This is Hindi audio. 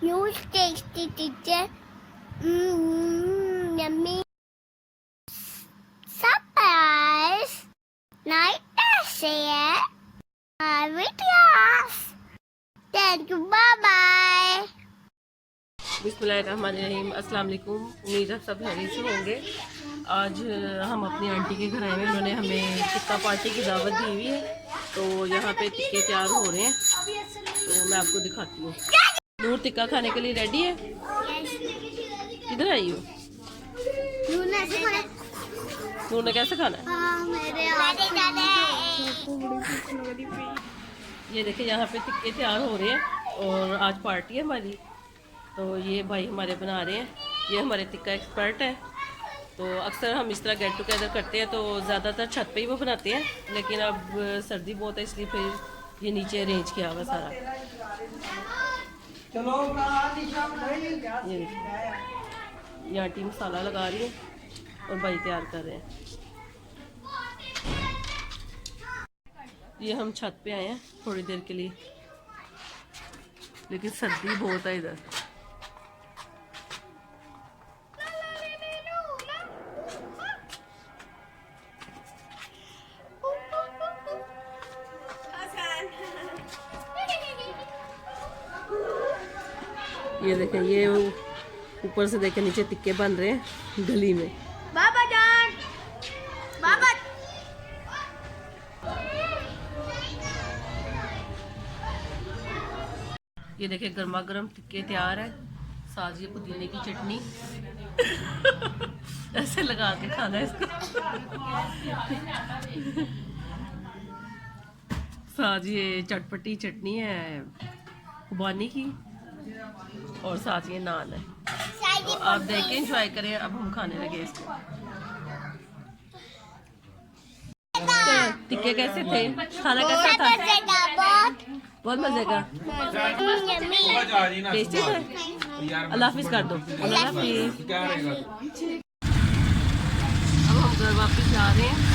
Huge tasty teacher. Yummy. Surprise. Night share. Videos. Thank you. Bye bye. बिस्मिल्लाहिर्रहमानिर्रहीम। अस्सलाम वालेकुम। उम्मीद है सब खैरियत से होंगे। आज हम अपनी आंटी के घर आए हैं। उन्होंने हमें टिक्का पार्टी की दावत दी हुई है, तो यहाँ पे टिक्के तैयार हो रहे हैं, तो मैं आपको दिखाती हूँ। नूर टिक्का खाने के लिए रेडी है? किधर आई हो? नूर ने कैसे खाना है? ये देखिए यहाँ पे टिक्के तैयार हो रहे हैं और आज पार्टी है हमारी, तो ये भाई हमारे बना रहे हैं। ये हमारे टिक्का एक्सपर्ट है। तो अक्सर हम इस तरह गेट टुगेदर करते हैं, तो ज़्यादातर छत पे ही वो बनाते हैं, लेकिन अब सर्दी बहुत है इसलिए फिर ये नीचे अरेंज किया हुआ सारा। ये आंटी मसाला लगा रही है और भाई तैयार कर रहे हैं। ये हम छत पे आए हैं थोड़ी देर के लिए, लेकिन सर्दी बहुत है इधर। ये देखें, ये ऊपर से देखें नीचे टिक्के बन रहे हैं गली में। बाबा जान, बाबा। ये देखें गर्मा गर्म टिक्के तैयार है, साथ ये पुदीने की चटनी ऐसे लगा के खाना है इसको। साथ ये चटपटी चटनी है खुबानी की, और साथ ये नान है। तो आप देख के एंजॉय करें। अब हम खाने लगे इसको। टिक्के कैसे थे? खाना कैसा था? बहुत मजे का। टेस्टी था। अल्लाह हाफिज कर दो। अल्लाह हाफिज। अब हम घर वापस जा रहे हैं।